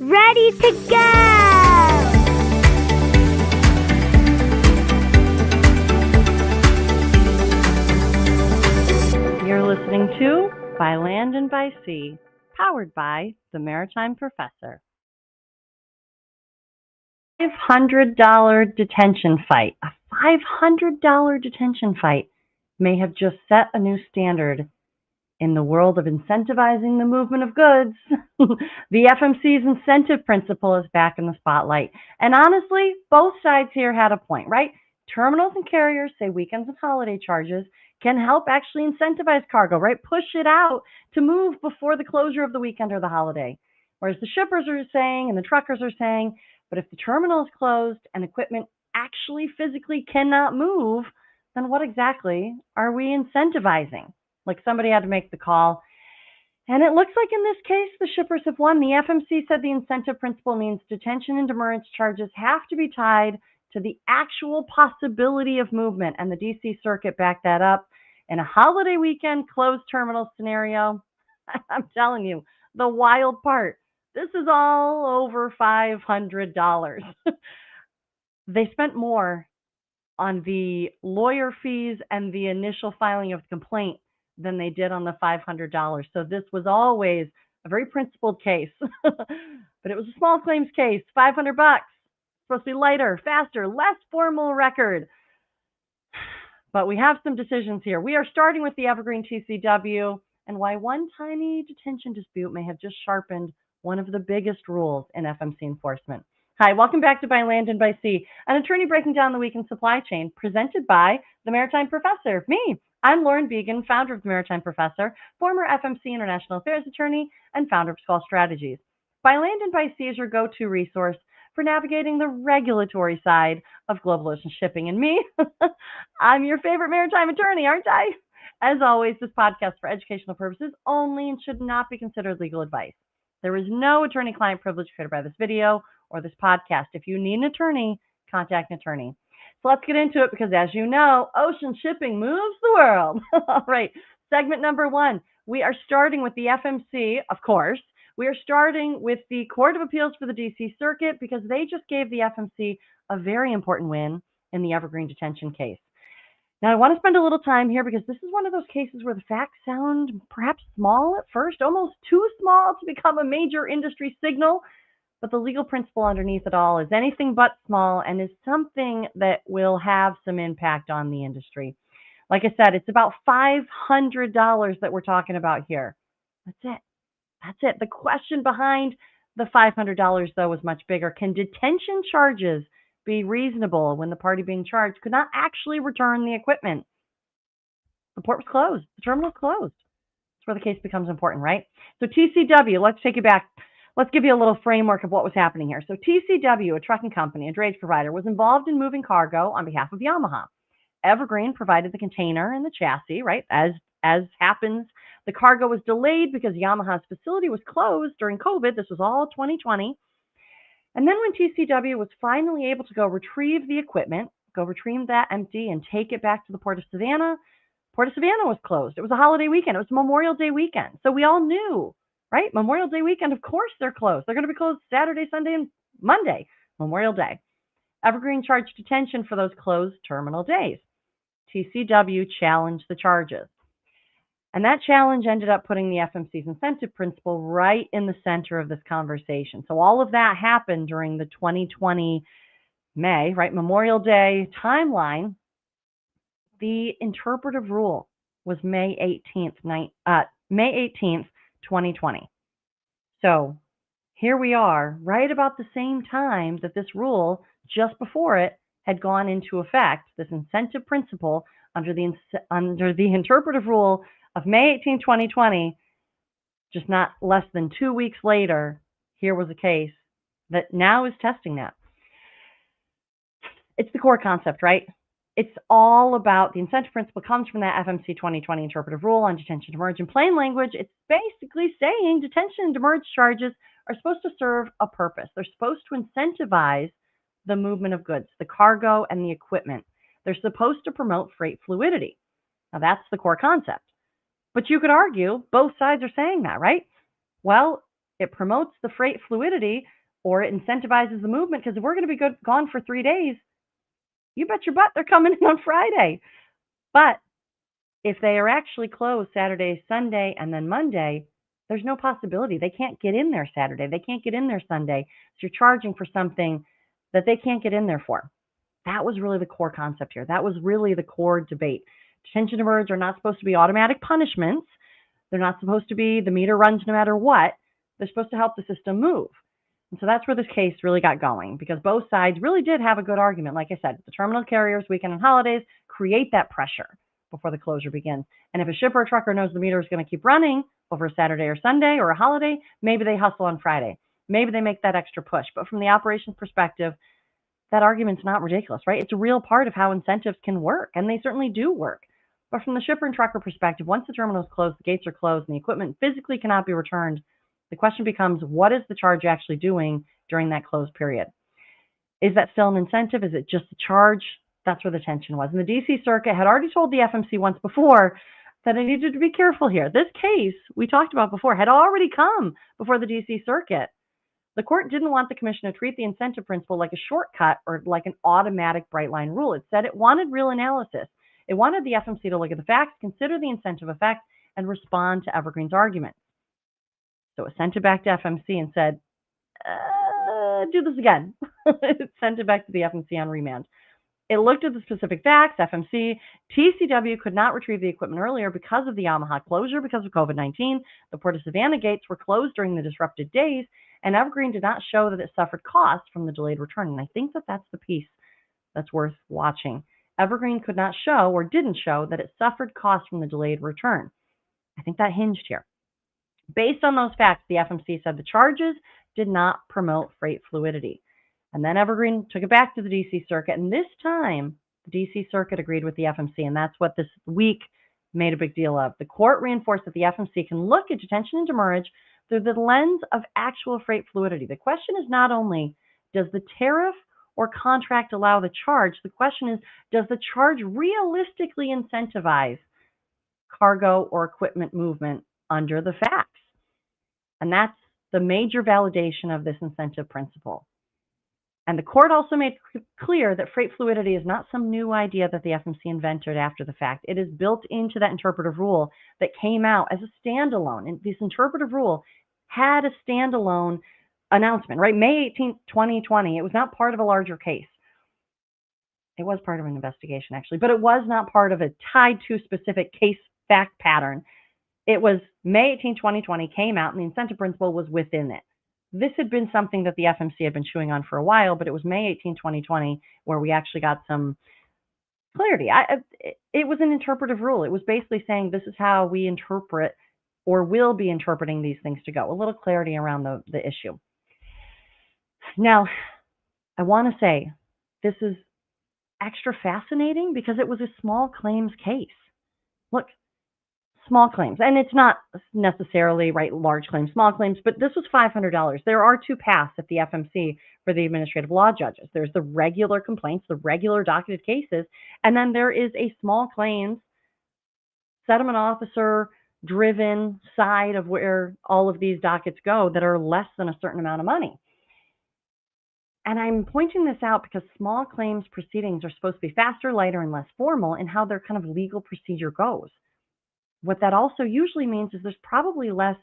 ready to go! You're listening to By Land and by Sea, powered by the Maritime Professor. $500 detention fight. A $500 detention fight may have just set a new standard in the world of incentivizing the movement of goods. The FMC's incentive principle is back in the spotlight. And honestly, both sides here had a point, right? Terminals and carriers say weekends and holiday charges can help actually incentivize cargo, right? Push it out to move before the closure of the weekend or the holiday. Whereas the shippers are saying and the truckers are saying, but if the terminal is closed and equipment actually physically cannot move, then what exactly are we incentivizing? Like somebody had to make the call. And it looks like in this case, the shippers have won. The FMC said the incentive principle means detention and demurrage charges have to be tied to the actual possibility of movement. And the DC Circuit backed that up. In a holiday weekend closed terminal scenario, I'm telling you, the wild part, this is all over $500. They spent more on the lawyer fees and the initial filing of the complaint than they did on the $500. So this was always a very principled case, but it was a small claims case. $500, supposed to be lighter, faster, less formal record. But we have some decisions here. We are starting with the Evergreen TCW and why one tiny detention dispute may have just sharpened one of the biggest rules in FMC enforcement. Hi, welcome back to By Land and by Sea, an attorney breaking down the weekend supply chain, presented by the Maritime Professor, me. I'm Lauren Beagen, founder of the Maritime Professor, former FMC International Affairs attorney, and founder of Squall Strategies. By Land and by Sea is your go-to resource for navigating the regulatory side of global ocean shipping. And me, I'm your favorite maritime attorney, aren't I? As always, this podcast for educational purposes only and should not be considered legal advice. There is no attorney-client privilege created by this video or this podcast. If you need an attorney, contact an attorney. So let's get into it because, as you know, ocean shipping moves the world. All right, segment number one. We are starting with the FMC, of course. We are starting with the Court of Appeals for the DC Circuit because they just gave the FMC a very important win in the Evergreen detention case. Now, I want to spend a little time here because this is one of those cases where the facts sound perhaps small at first, almost too small to become a major industry signal. But the legal principle underneath it all is anything but small and is something that will have some impact on the industry. Like I said, it's about $500 that we're talking about here. That's it. That's it. The question behind the $500, though, was much bigger. Can detention charges be reasonable when the party being charged could not actually return the equipment? The port was closed. The terminal was closed. That's where the case becomes important, right? So TCW, let's take it back. Let's give you a little framework of what was happening here. So TCW, a trucking company, a drayage provider, was involved in moving cargo on behalf of Yamaha. Evergreen provided the container and the chassis, right? As happens, the cargo was delayed because Yamaha's facility was closed during COVID. This was all 2020. And then when TCW was finally able to go retrieve the equipment, go retrieve that empty and take it back to the Port of Savannah was closed. It was a holiday weekend. It was Memorial Day weekend. So we all knew, right? Memorial Day weekend, of course they're closed. They're going to be closed Saturday, Sunday, and Monday, Memorial Day. Evergreen charged detention for those closed terminal days. TCW challenged the charges. And that challenge ended up putting the FMC's incentive principle right in the center of this conversation. So all of that happened during the 2020 May, right, Memorial Day timeline. The interpretive rule was May 18th, 2020. So here we are, right about the same time that this rule, just before it, had gone into effect, this incentive principle under the interpretive rule of May 18, 2020, just not less than 2 weeks later, here was a case that now is testing that. It's the core concept, right? It's all about the incentive principle comes from that FMC 2020 interpretive rule on detention and demurrage. In plain language, it's basically saying detention and demurrage charges are supposed to serve a purpose. They're supposed to incentivize the movement of goods, the cargo and the equipment. They're supposed to promote freight fluidity. Now, that's the core concept. But you could argue both sides are saying that, right? Well, It promotes the freight fluidity, or it incentivizes the movement, because if we're going to be gone for 3 days, you bet your butt they're coming in on Friday. But if they are actually closed Saturday, Sunday, and then Monday, there's no possibility. They can't get in there Saturday. They can't get in there Sunday. So you're charging for something that they can't get in there for. That was really the core concept here. That was really the core debate. Detention and demurrage are not supposed to be automatic punishments. They're not supposed to be the meter runs no matter what. They're supposed to help the system move. And so that's where this case really got going, because both sides really did have a good argument. Like I said, the terminal carriers, weekend and holidays, create that pressure before the closure begins. And if a shipper or trucker knows the meter is going to keep running over a Saturday or Sunday or a holiday, maybe they hustle on Friday. Maybe they make that extra push. But from the operations perspective, that argument's not ridiculous, right? It's a real part of how incentives can work, and they certainly do work. But from the shipper and trucker perspective, once the terminal is closed, the gates are closed, and the equipment physically cannot be returned, the question becomes, what is the charge actually doing during that closed period? Is that still an incentive? Is it just a charge? That's where the tension was. And the DC Circuit had already told the FMC once before that it needed to be careful here. This case we talked about before had already come before the DC Circuit. The court didn't want the commission to treat the incentive principle like a shortcut or like an automatic bright line rule. It said it wanted real analysis. It wanted the FMC to look at the facts, consider the incentive effect, and respond to Evergreen's argument. So it sent it back to FMC and said, do this again. It sent it back to the FMC on remand. It looked at the specific facts. FMC, TCW could not retrieve the equipment earlier because of the Omaha closure because of COVID-19. The Port of Savannah gates were closed during the disrupted days, and Evergreen did not show that it suffered costs from the delayed return. And I think that that's the piece that's worth watching. Evergreen could not show, or didn't show, that it suffered costs from the delayed return. I think that hinged here. Based on those facts, the FMC said the charges did not promote freight fluidity. And then Evergreen took it back to the DC Circuit, and this time the DC Circuit agreed with the FMC, and that's what this week made a big deal of. The court reinforced that the FMC can look at detention and demurrage through the lens of actual freight fluidity. The question is not only does the tariff or contract allow the charge, the question is, does the charge realistically incentivize cargo or equipment movement under the facts? And that's the major validation of this incentive principle. And the court also made clear that freight fluidity is not some new idea that the FMC invented after the fact. It is built into that interpretive rule that came out as a standalone. And this interpretive rule had a standalone announcement, right? May 18th, 2020. It was not part of a larger case. It was part of an investigation, actually, but it was not part of a tied to specific case fact pattern. It was May 18, 2020 came out, and the incentive principle was within it. This had been something that the FMC had been chewing on for a while, but it was May 18, 2020 where we actually got some clarity. It was an interpretive rule. It was basically saying this is how we interpret or will be interpreting these things to go. A little clarity around the issue. Now, I want to say this is extra fascinating because it was a small claims case. Look, small claims, and it's not necessarily right large claims, small claims, but this was $500. There are two paths at the FMC for the administrative law judges. There's the regular complaints, the regular docketed cases, and then there is a small claims settlement officer driven side of where all of these dockets go that are less than a certain amount of money. And I'm pointing this out because small claims proceedings are supposed to be faster, lighter, and less formal in how their kind of legal procedure goes. What that also usually means is there's probably less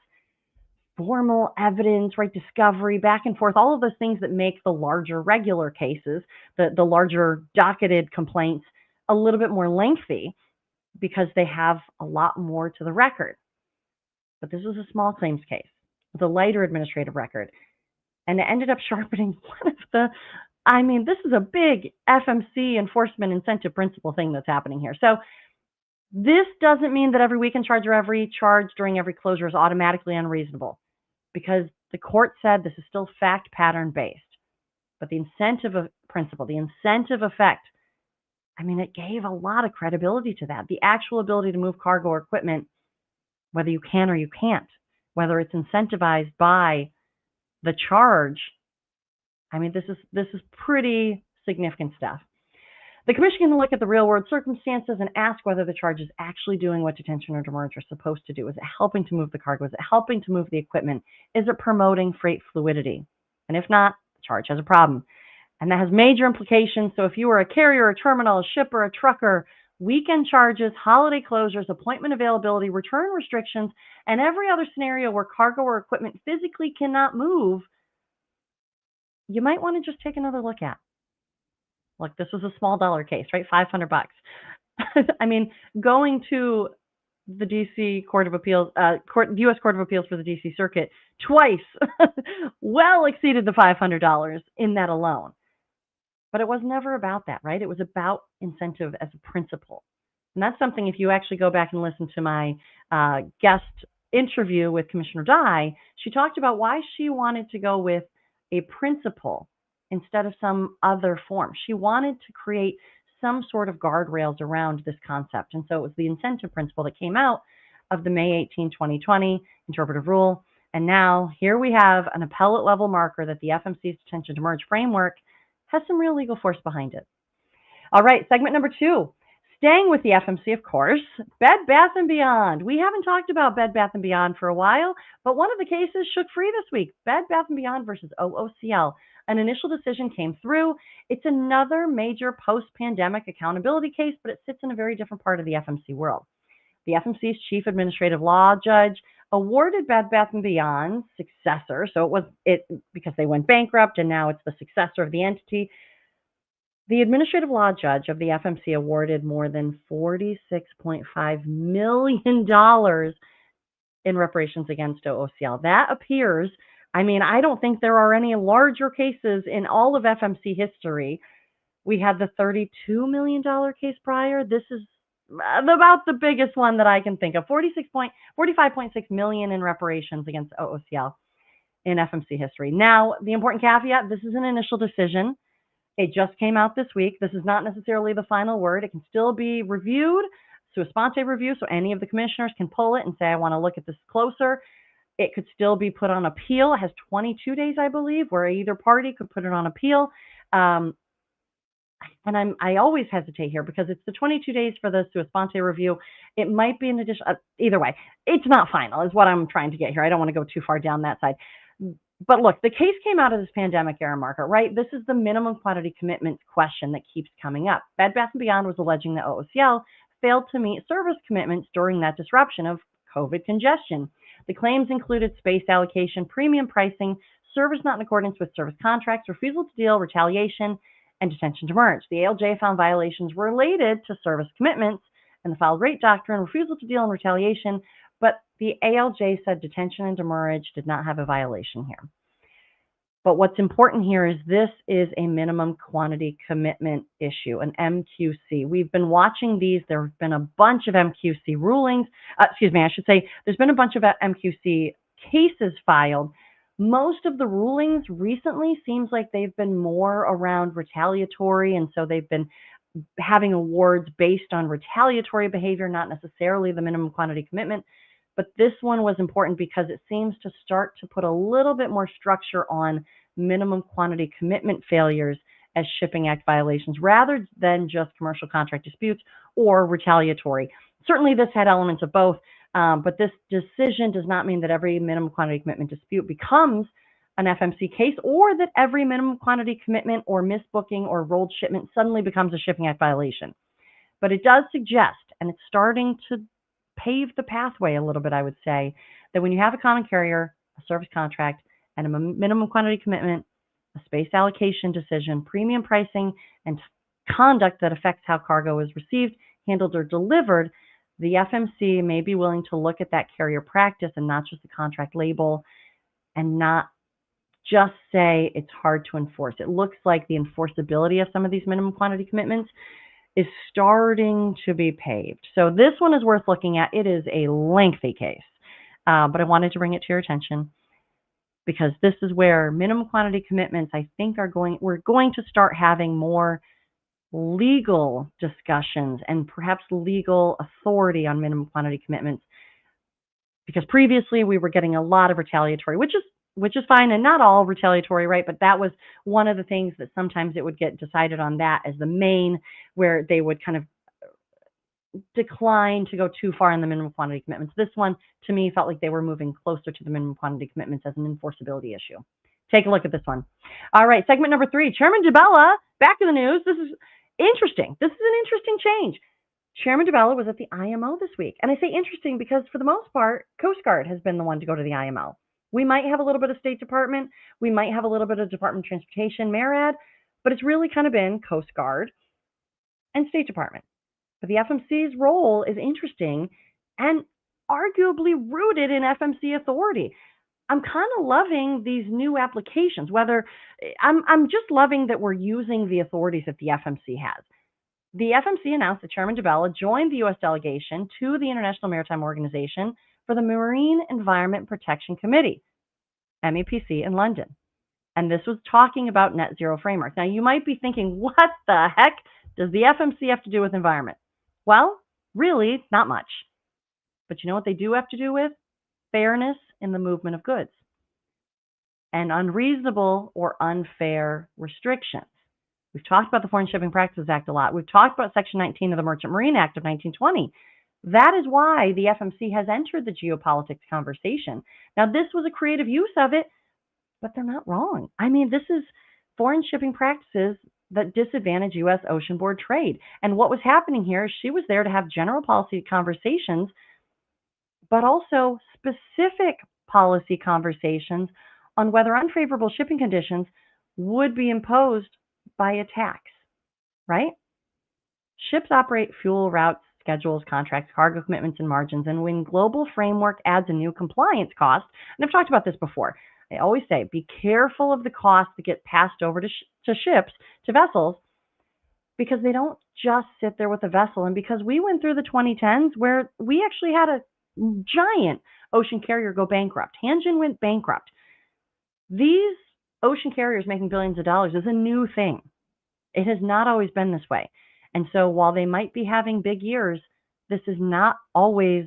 formal evidence, right, discovery, back and forth, all of those things that make the larger regular cases, the larger docketed complaints, a little bit more lengthy because they have a lot more to the record. But this was a small claims case with a lighter administrative record. And it ended up sharpening one of this is a big FMC enforcement incentive principle thing that's happening here. So this doesn't mean that every weekend charge or every charge during every closure is automatically unreasonable, because the court said this is still fact pattern based. But the incentive principle, the incentive effect, it gave a lot of credibility to that. The actual ability to move cargo or equipment, whether you can or you can't, whether it's incentivized by the charge. This is pretty significant stuff. The commission can look at the real-world circumstances and ask whether the charge is actually doing what detention or demurrage are supposed to do. Is it helping to move the cargo? Is it helping to move the equipment? Is it promoting freight fluidity? And if not, the charge has a problem. And that has major implications. So if you are a carrier, a terminal, a shipper, a trucker, weekend charges, holiday closures, appointment availability, return restrictions, and every other scenario where cargo or equipment physically cannot move, you might want to just take another look at. Look, this was a small dollar case, right? $500. I mean, going to the DC Court of Appeals, U.S. Court of Appeals for the DC Circuit twice well exceeded the $500 in that alone. But it was never about that, right? It was about incentive as a principle. And that's something, if you actually go back and listen to my guest interview with Commissioner Dye, she talked about why she wanted to go with a principle instead of some other form. She wanted to create some sort of guardrails around this concept. And so it was the incentive principle that came out of the May 18, 2020 interpretive rule. And now here we have an appellate level marker that the FMC's detention demurrage framework has some real legal force behind it. All right, segment number 2. Staying with the FMC, of course, Bed Bath & Beyond. We haven't talked about Bed Bath & Beyond for a while, but one of the cases shook free this week. Bed Bath & Beyond versus OOCL. An initial decision came through. It's another major post-pandemic accountability case, but it sits in a very different part of the FMC world. The FMC's chief administrative law judge awarded Bed Bath & Beyond's successor, so it was because they went bankrupt and now it's the successor of the entity. The administrative law judge of the FMC awarded more than $46.5 million in reparations against OOCL. That appears, I mean, I don't think there are any larger cases in all of FMC history. We had the $32 million case prior. This is about the biggest one that I can think of. $45.6 million in reparations against OOCL in FMC history. Now, the important caveat, this is an initial decision. It just came out this week. This is not necessarily the final word. It can still be reviewed, sua sponte review, so any of the commissioners can pull it and say, I want to look at this closer. It could still be put on appeal. It has 22 days, I believe, where either party could put it on appeal. And I always hesitate here because it's the 22 days for the sua sponte review. It might be an addition. Either way, it's not final is what I'm trying to get here. I don't want to go too far down that side. But look, the case came out of this pandemic era marker, right? This is the minimum quantity commitment question that keeps coming up. Bed Bath & Beyond was alleging that OOCL failed to meet service commitments during that disruption of COVID congestion. The claims included space allocation, premium pricing, service not in accordance with service contracts, refusal to deal, retaliation, and detention demurrage. The ALJ found violations related to service commitments and the filed rate doctrine, refusal to deal, and retaliation, but the ALJ said detention and demurrage did not have a violation here. But what's important here is this is a minimum quantity commitment issue, an MQC. We've been watching these. There have been a bunch of MQC rulings. There's been a bunch of MQC cases filed. Most of the rulings recently seems like they've been more around retaliatory, and so they've been having awards based on retaliatory behavior, not necessarily the minimum quantity commitment. But this one was important because it seems to start to put a little bit more structure on minimum quantity commitment failures as Shipping Act violations rather than just commercial contract disputes or retaliatory. Certainly this had elements of both, but this decision does not mean that every minimum quantity commitment dispute becomes an FMC case or that every minimum quantity commitment or misbooking or rolled shipment suddenly becomes a Shipping Act violation. But it does suggest, and it's starting to pave the pathway a little bit, I would say, that when you have a common carrier, a service contract, and a minimum quantity commitment, a space allocation decision, premium pricing, and conduct that affects how cargo is received, handled, or delivered, the FMC may be willing to look at that carrier practice and not just the contract label and not just say it's hard to enforce. It looks like the enforceability of some of these minimum quantity commitments is starting to be paved. So this one is worth looking at. It is a lengthy case, but I wanted to bring it to your attention because this is where minimum quantity commitments, I think, we're going to start having more legal discussions and perhaps legal authority on minimum quantity commitments, because previously we were getting a lot of retaliatory, which is which is fine, and not all retaliatory, right? But that was one of the things that sometimes it would get decided on that as the main, where they would kind of decline to go too far in the minimum quantity commitments. This one, to me, felt like they were moving closer to the minimum quantity commitments as an enforceability issue. Take a look at this one. All right, segment number 3, Chairman DiBella, back in the news. This is interesting. This is an interesting change. Chairman DiBella was at the IMO this week. And I say interesting because for the most part, Coast Guard has been the one to go to the IMO. We might have a little bit of State Department. We might have a little bit of Department of Transportation, MARAD, but it's really kind of been Coast Guard and State Department. But the FMC's role is interesting and arguably rooted in FMC authority. I'm kind of loving these new applications, whether I'm just loving that we're using the authorities that the FMC has. The FMC announced that Chairman DiBella joined the U.S. delegation to the International Maritime Organization for the Marine Environment Protection Committee, MEPC, in London. And this was talking about net zero framework. Now, you might be thinking, what the heck does the FMC have to do with environment? Well, really, not much. But you know what they do have to do with? Fairness in the movement of goods and unreasonable or unfair restrictions. We've talked about the Foreign Shipping Practices Act a lot. We've talked about Section 19 of the Merchant Marine Act of 1920. That is why the FMC has entered the geopolitics conversation. Now, this was a creative use of it, but they're not wrong. I mean, this is foreign shipping practices that disadvantage U.S. oceanboard trade. And what was happening here is she was there to have general policy conversations, but also specific policy conversations on whether unfavorable shipping conditions would be imposed by a tax, right? Ships operate fuel routes, schedules, contracts, cargo commitments, and margins. And when global framework adds a new compliance cost, and I've talked about this before, I always say, be careful of the costs that get passed over to ships, to vessels, because they don't just sit there with a vessel. And because we went through the 2010s where we actually had a giant ocean carrier go bankrupt. Hanjin went bankrupt. These ocean carriers making billions of dollars is a new thing. It has not always been this way. And so while they might be having big years, this is not always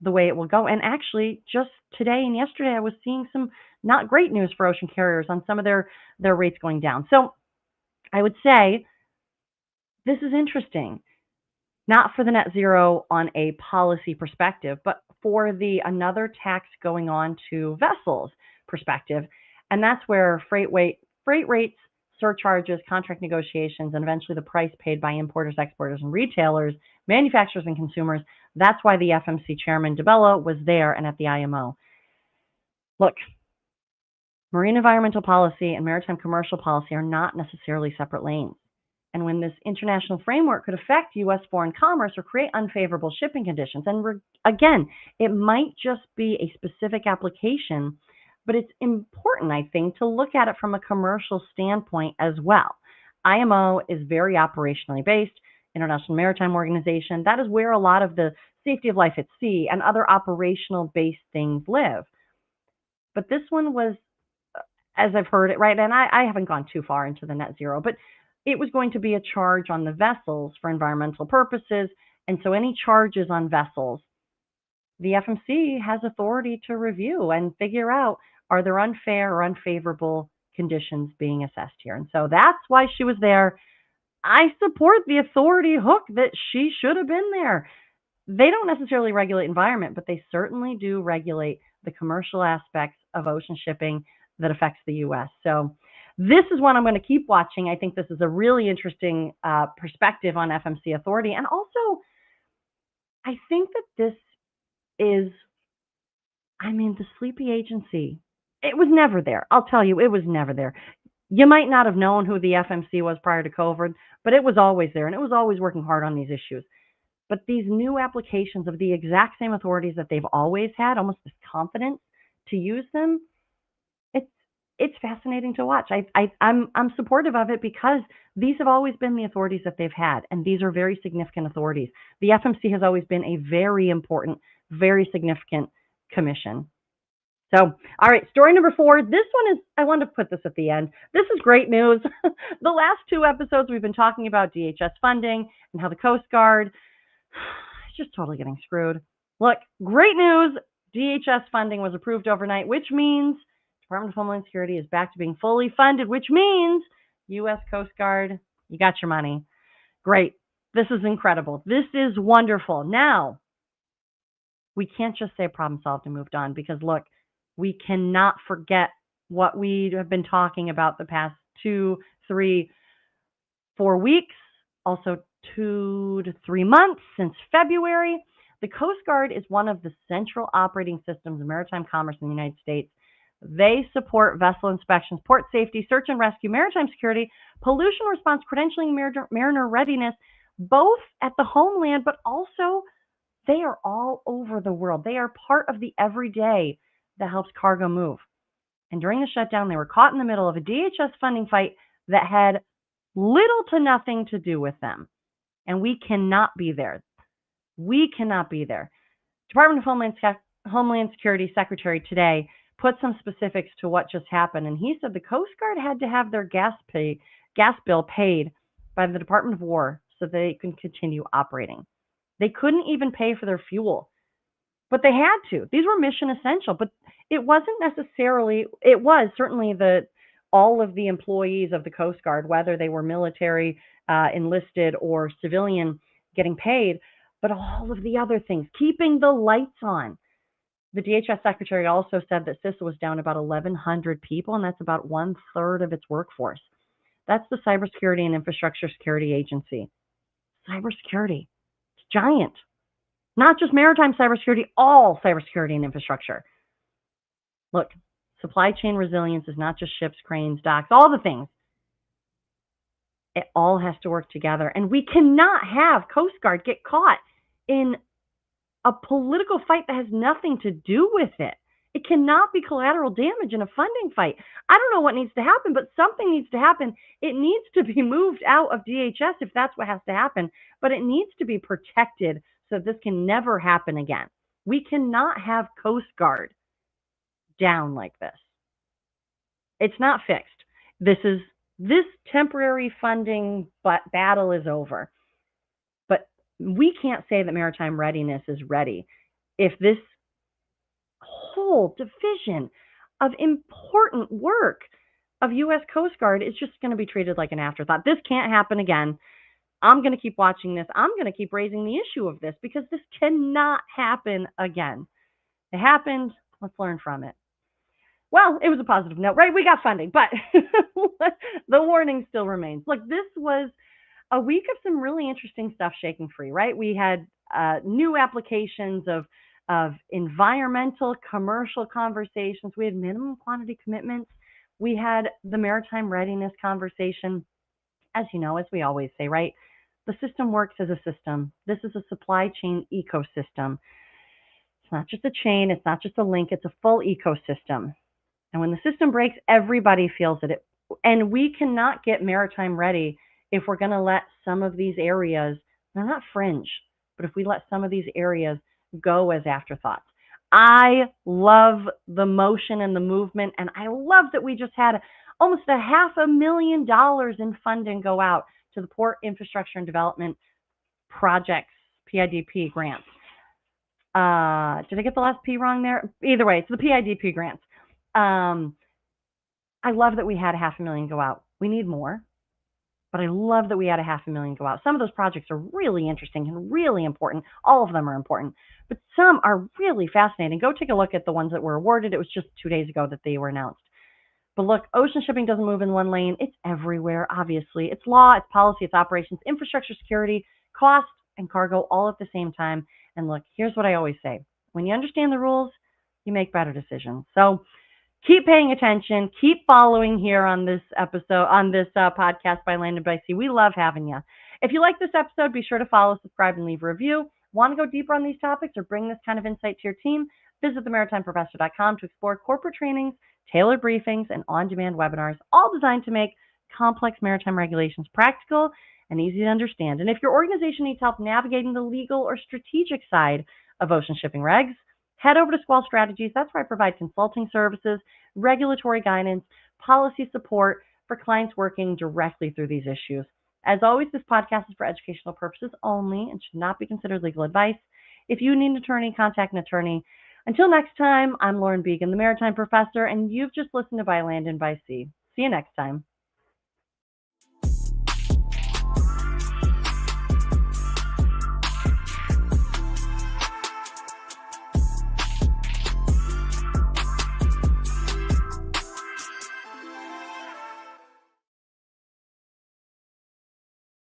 the way it will go. And actually, just today and yesterday, I was seeing some not great news for ocean carriers on some of their rates going down. So I would say this is interesting, not for the net zero on a policy perspective, but for the another tax going on to vessels perspective. And that's where freight rates, surcharges, contract negotiations, and eventually the price paid by importers, exporters, and retailers, manufacturers, and consumers. That's why the FMC chairman, DiBella, was there and at the IMO. Look, marine environmental policy and maritime commercial policy are not necessarily separate lanes. And when this international framework could affect U.S. foreign commerce or create unfavorable shipping conditions, and again, it might just be a specific application, but it's important, I think, to look at it from a commercial standpoint as well. IMO is very operationally based, International Maritime Organization. That is where a lot of the safety of life at sea and other operational based things live. But this one was, as I've heard it, right, and I haven't gone too far into the net zero, but it was going to be a charge on the vessels for environmental purposes. And so any charges on vessels, the FMC has authority to review and figure out, are there unfair or unfavorable conditions being assessed here? And so that's why she was there. I support the authority hook that she should have been there. They don't necessarily regulate environment, but they certainly do regulate the commercial aspects of ocean shipping that affects the U.S. So this is one I'm going to keep watching. I think this is a really interesting perspective on FMC authority. And also, I think that this is, the sleepy agency. It was never there. I'll tell you, it was never there. You might not have known who the FMC was prior to COVID, but it was always there, and it was always working hard on these issues. But these new applications of the exact same authorities that they've always had, almost this confidence to use them, it's fascinating to watch. I'm supportive of it because these have always been the authorities that they've had, and these are very significant authorities. The FMC has always been a very important, very significant commission. So, all right, story number 4. This one is, I wanted to put this at the end. This is great news. The last 2 episodes, we've been talking about DHS funding and how the Coast Guard is just totally getting screwed. Look, great news. DHS funding was approved overnight, which means Department of Homeland Security is back to being fully funded, which means U.S. Coast Guard, you got your money. Great. This is incredible. This is wonderful. Now, we can't just say problem solved and moved on because, look, we cannot forget what we have been talking about the past 2, 3, 4 weeks, also 2 to 3 months since February. The Coast Guard is one of the central operating systems of maritime commerce in the United States. They support vessel inspections, port safety, search and rescue, maritime security, pollution response, credentialing, mariner readiness, both at the homeland, but also they are all over the world. They are part of the everyday that helps cargo move. And during the shutdown, they were caught in the middle of a DHS funding fight that had little to nothing to do with them. And we cannot be there. We cannot be there. Department of Homeland Security Secretary today put some specifics to what just happened. And he said the Coast Guard had to have their gas bill paid by the Department of War so they can continue operating. They couldn't even pay for their fuel, but they had to. These were mission essential, but it wasn't necessarily, it was certainly all of the employees of the Coast Guard, whether they were military, enlisted, or civilian, getting paid, but all of the other things, keeping the lights on. The DHS secretary also said that CISA was down about 1,100 people, and that's about 1/3 of its workforce. That's the Cybersecurity and Infrastructure Security Agency. Cybersecurity. It's giant. Not just maritime cybersecurity, all cybersecurity and infrastructure. Look, supply chain resilience is not just ships, cranes, docks, all the things. It all has to work together. And we cannot have Coast Guard get caught in a political fight that has nothing to do with it. It cannot be collateral damage in a funding fight. I don't know what needs to happen, but something needs to happen. It needs to be moved out of DHS if that's what has to happen, but it needs to be protected so this can never happen again. We cannot have Coast Guard down like this. It's not fixed. This temporary funding battle is over. But we can't say that maritime readiness is ready if this whole division of important work of U.S. Coast Guard is just going to be treated like an afterthought. This can't happen again. I'm going to keep watching this. I'm going to keep raising the issue of this because this cannot happen again. It happened. Let's learn from it. Well, it was a positive note, right? We got funding, but the warning still remains. Look, this was a week of some really interesting stuff shaking free, right? We had new applications of environmental, commercial conversations. We had minimum quantity commitments. We had the maritime readiness conversation. As you know, as we always say, right? The system works as a system. This is a supply chain ecosystem. It's not just a chain. It's not just a link. It's a full ecosystem. And when the system breaks, everybody feels it. And we cannot get maritime ready if we're going to let some of these areas, they're not fringe, but if we let some of these areas go as afterthoughts. I love the motion and the movement, and I love that we just had almost $500,000 in funding go out to the Port Infrastructure and Development Projects, PIDP grants. Did I get the last P wrong there? Either way, it's the PIDP grants. I love that we had $500,000 go out. We need more, but I love that we had $500,000 go out. Some of those projects are really interesting and really important. All of them are important, but some are really fascinating. Go take a look at the ones that were awarded. It was just 2 days ago that they were announced. But look, ocean shipping doesn't move in one lane. It's everywhere, obviously. It's law, it's policy, it's operations, infrastructure, security, cost, and cargo all at the same time. And look, here's what I always say. When you understand the rules, you make better decisions. So keep paying attention. Keep following here on this episode, on this podcast by Land and by Sea. We love having you. If you like this episode, be sure to follow, subscribe, and leave a review. Want to go deeper on these topics or bring this kind of insight to your team? Visit themaritimeprofessor.com to explore corporate trainings, tailored briefings, and on-demand webinars, all designed to make complex maritime regulations practical and easy to understand. And if your organization needs help navigating the legal or strategic side of ocean shipping regs, head over to Squall Strategies. That's where I provide consulting services, regulatory guidance, policy support for clients working directly through these issues. As always, this podcast is for educational purposes only and should not be considered legal advice. If you need an attorney, contact an attorney. Until next time, I'm Lauren Beagen, the Maritime Professor, and you've just listened to By Land and by Sea. See you next time.